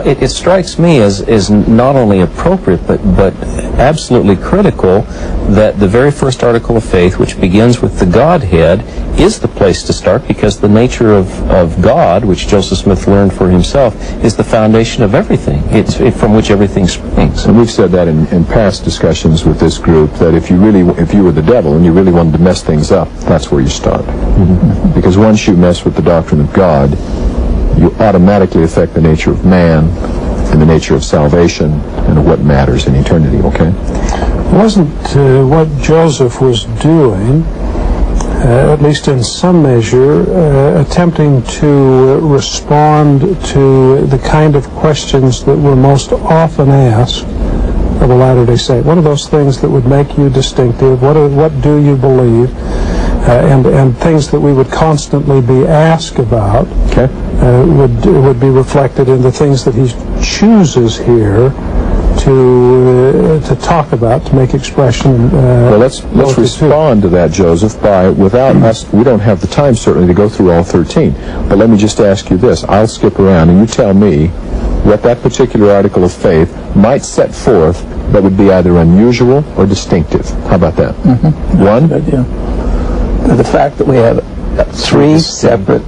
Well, it strikes me as not only appropriate, but absolutely critical that the very first article of faith, which begins with the Godhead, is the place to start, because the nature of God, which Joseph Smith learned for himself, is the foundation of everything. It's from which everything springs. And we've said that in past discussions with this group, that if you were the devil and you really wanted to mess things up, that's where you start. Because once you mess with the doctrine of God, you automatically affect the nature of man and the nature of salvation and of what matters in eternity, okay? Wasn't what Joseph was doing, at least in some measure, attempting to respond to the kind of questions that were most often asked of a Latter-day Saint? What are those things that would make you distinctive? What do you believe? And things that we would constantly be asked about would be reflected in the things that he chooses here to talk about, to make expression. Well, let's respond to that, Joseph, without us. We don't have the time certainly to go through all 13. But let me just ask you this: I'll skip around, and you tell me what that particular article of faith might set forth that would be either unusual or distinctive. How about that? One. Good idea. The fact that we have three separate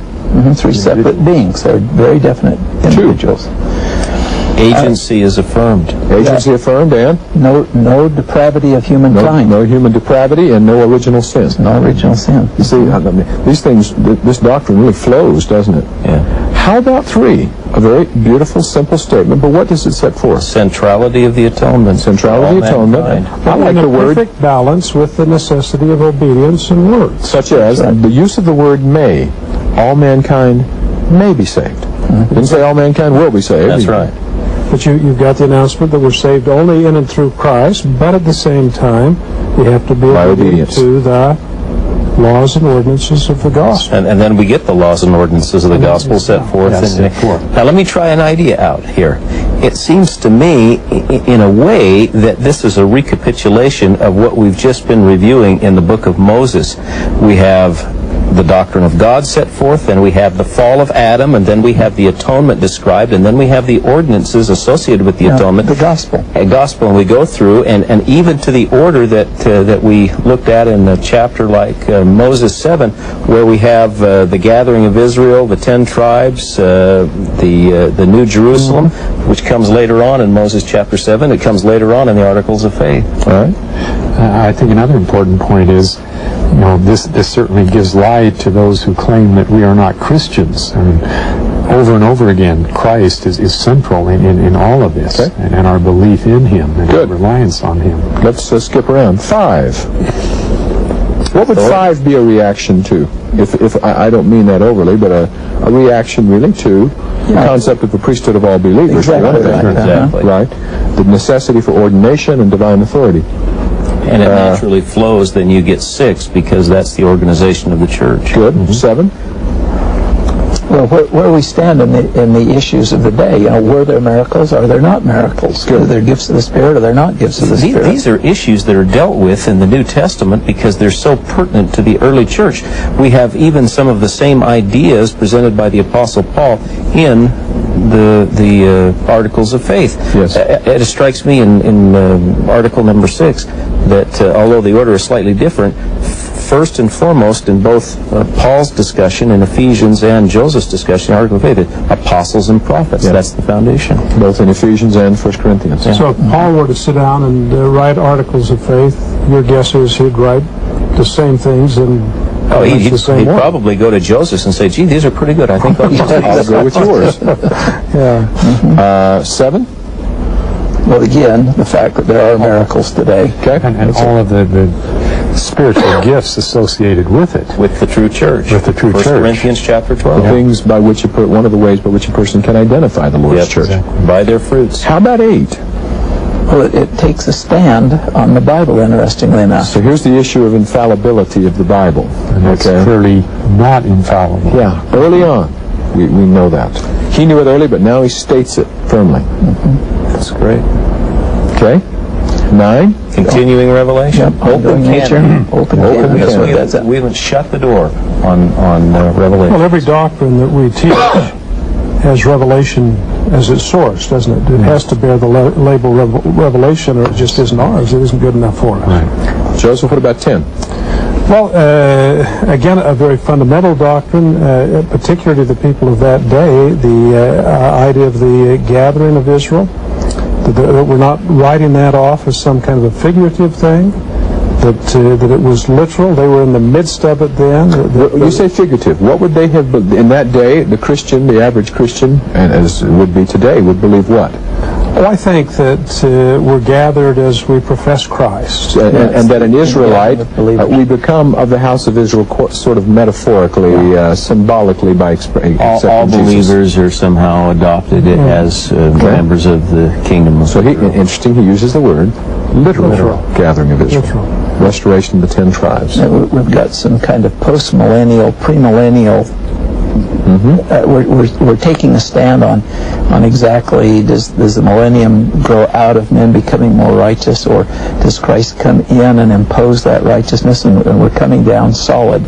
beings. They're very definite individuals. Agency is affirmed. Agency affirmed, and? No depravity of humankind. No human depravity and no original sin. No original sin. You see, these things, this doctrine really flows, doesn't it? Yeah. How about 3? A very beautiful, simple statement, but what does it set forth? Centrality of the atonement. Centrality of the atonement. I like the word. Perfect balance with the necessity of obedience and words. Such as the use of the word may. All mankind may be saved. It didn't say all mankind will be saved. That's right. But you've got the announcement that we're saved only in and through Christ, but at the same time, we have to be obedient to the laws and ordinances of the gospel. And then we get the laws and ordinances of the gospel set forth. Now let me try an idea out here. It seems to me, in a way, that this is a recapitulation of what we've just been reviewing in the book of Moses. We have the doctrine of God set forth, then we have the fall of Adam, and then we have the atonement described, and then we have the ordinances associated with the atonement. The gospel. And we go through, and even to the order that we looked at in a chapter like Moses 7, where we have the gathering of Israel, the 10 tribes, the New Jerusalem, which comes later on in Moses chapter 7. It comes later on in the Articles of Faith. All right. I think another important point is, this certainly gives lie to those who claim that we are not Christians. I mean, over and over again, Christ is central in all of this, and our belief in Him and our reliance on Him. Let's skip around. 5. What would 5 be a reaction to? If I don't mean that overly, but a reaction really to the concept of the priesthood of all believers. Exactly. Exactly. Right. The necessity for ordination and divine authority. And it naturally flows, then you get 6, because that's the organization of the church. Good. 7. Well, where we stand in the issues of the day, were there miracles? Are there not miracles? Are there gifts of the Spirit? Are there not gifts of the Spirit? These are issues that are dealt with in the New Testament because they're so pertinent to the early church. We have even some of the same ideas presented by the Apostle Paul in the Articles of Faith. Yes. It strikes me in Article number 6 that although the order is slightly different, first and foremost in both Paul's discussion in Ephesians and Joseph's discussion in Article of Faith, apostles and prophets. Yeah. That's the foundation. Both in Ephesians and 1 Corinthians. Yeah. So if Paul were to sit down and write articles of faith, your guess is he'd write the same things and he'd probably go to Joseph and say, gee, these are pretty good. I think I'll go with yours. Yeah. 7? Well, again, the fact that there are miracles today. Okay. And all of the spiritual gifts associated with it. With the true church. With the true 1 church. Corinthians chapter 12. The things by which one of the ways by which a person can identify the Lord's church. Exactly. By their fruits. How about 8? Well, it takes a stand on the Bible, interestingly enough. So here's the issue of infallibility of the Bible. And that's clearly not infallible. Yeah, early on, we know that. He knew it early, but now he states it firmly. That's great. Okay. 9. Continuing revelation. Yep. Open nature. Open canon. We haven't shut the door on revelation. Well, every doctrine that we teach has revelation as its source, doesn't it? It has to bear the label revelation, or it just isn't ours. It isn't good enough for us. Right. Joseph, what about 10? Well, again, a very fundamental doctrine, particularly to the people of that day, the idea of the gathering of Israel, that we're not writing that off as some kind of a figurative thing, that it was literal. They were in the midst of it then. You say figurative. What would they have, in that day, the Christian, the average Christian, and as it would be today, would believe what? Well, I think that we're gathered as we profess Christ. And that an Israelite, we become of the house of Israel sort of metaphorically, symbolically by accepting all believers are somehow adopted as members of the kingdom of Israel. Interesting, he uses the word literal gathering of Israel. Literal. Restoration of the 10 tribes. We've got some kind of post-millennial, premillennial. We're taking a stand on exactly does the millennium grow out of men becoming more righteous, or does Christ come in and impose that righteousness, and we're coming down solid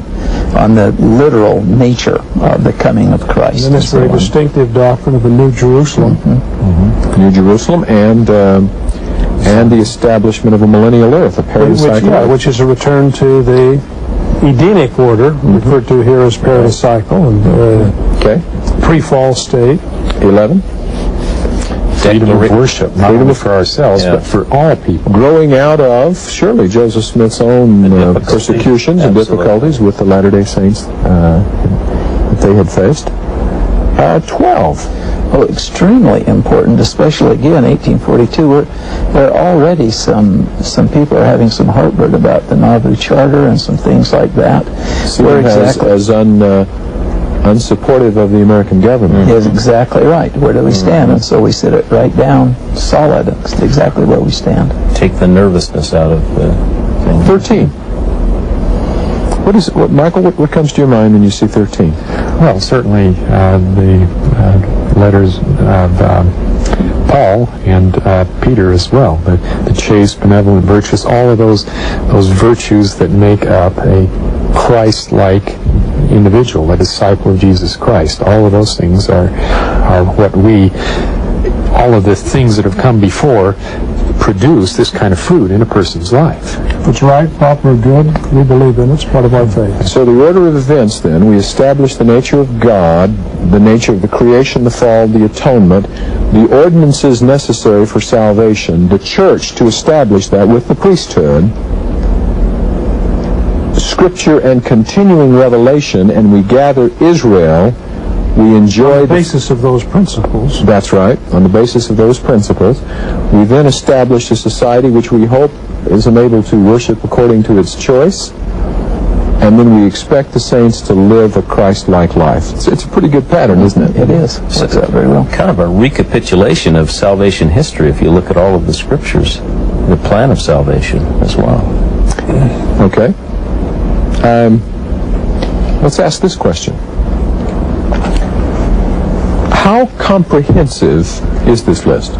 on the literal nature of the coming of Christ. And this very distinctive doctrine of the New Jerusalem. New Jerusalem and the establishment of a millennial earth, a paradisiacal which is a return to the Edenic order, referred to here as paradicycle, and pre-fall state. 11. Freedom of worship, not only for ourselves, but for all people. Growing out of, surely, Joseph Smith's own persecutions and difficulties with the Latter-day Saints that they had faced. 12. Oh, extremely important, especially again 1842. There are already some people are having some heartburn about the Nauvoo Charter and some things like that. Where exactly as unsupportive of the American government. Is exactly right. Where do we stand? And so we sit it right down solid. That's exactly where we stand. Take the nervousness out of things. 13. Michael, what comes to your mind when you see 13? Well, certainly the letters of Paul and Peter as well. The chaste, benevolent, virtuous, all of those virtues that make up a Christ-like individual, a disciple of Jesus Christ. All of those things are what all of the things that have come before produce this kind of fruit in a person's life. If it's right, proper, good, we believe in it. It's part of our faith. So the order of events, then, we establish the nature of God, the nature of the creation, the fall, the atonement, the ordinances necessary for salvation, the church to establish that with the priesthood, Scripture and continuing revelation, and we gather Israel. We enjoy on the basis of those principles. That's right. On the basis of those principles, we then establish a society which we hope is enabled to worship according to its choice, and then we expect the saints to live a Christ-like life. It's a pretty good pattern, isn't it? It is. Works out very well. Kind of a recapitulation of salvation history if you look at all of the scriptures, the plan of salvation as well. Okay. Let's ask this question. How comprehensive is this list?